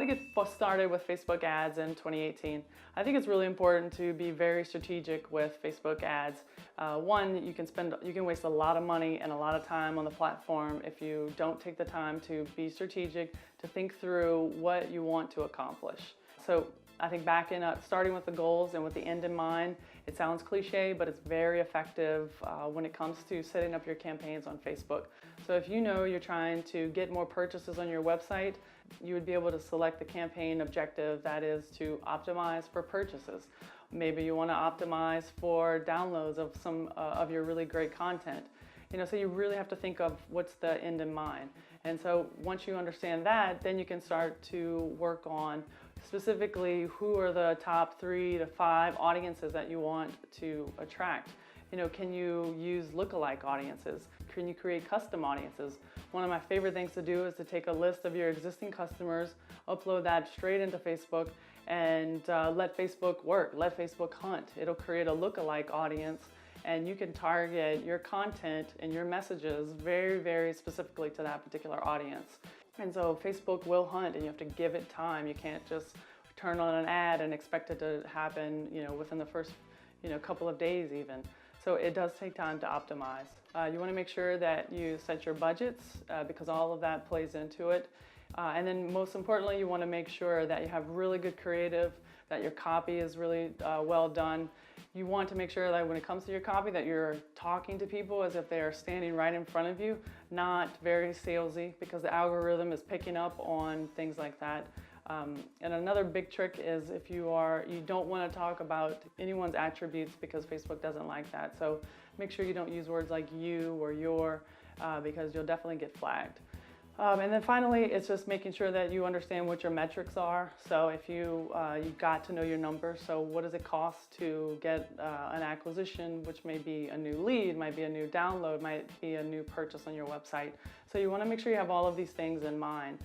get started with Facebook ads in 2018, I think it's really important to be very strategic with Facebook ads. One, you can waste a lot of money and a lot of time on the platform if you don't take the time to be strategic, to think through what you want to accomplish. So I think back in starting with the goals and with the end in mind, it sounds cliche, but it's very effective when it comes to setting up your campaigns on Facebook. So if you know you're trying to get more purchases on your website, you would be able to select the campaign objective that is to optimize for purchases. Maybe you want to optimize for downloads of some of your really great content. So you really have to think of what's the end in mind. And so once you understand that, then you can start to work on specifically who are the top 3 to 5 audiences that you want to attract. Can you use lookalike audiences? Can you create custom audiences? One of my favorite things to do is to take a list of your existing customers, upload that straight into Facebook, and let Facebook work, let Facebook hunt. It'll create a lookalike audience, and you can target your content and your messages very, very specifically to that particular audience. And so Facebook will hunt, and you have to give it time. You can't just turn on an ad and expect it to happen, within the first, couple of days even. So it does take time to optimize. You want to make sure that you set your budgets because all of that plays into it. And then most importantly, you want to make sure that you have really good creative, that your copy is really well done. You want to make sure that when it comes to your copy that you're talking to people as if they are standing right in front of you, not very salesy, because the algorithm is picking up on things like that. And another big trick is if you don't want to talk about anyone's attributes because Facebook doesn't like that. So make sure you don't use words like you or your because you'll definitely get flagged. And then finally, it's just making sure that you understand what your metrics are. So if you've got to know your numbers. So what does it cost to get an acquisition, which may be a new lead, might be a new download, might be a new purchase on your website. So you want to make sure you have all of these things in mind.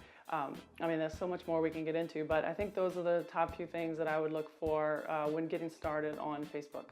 There's so much more we can get into, but I think those are the top few things that I would look for when getting started on Facebook.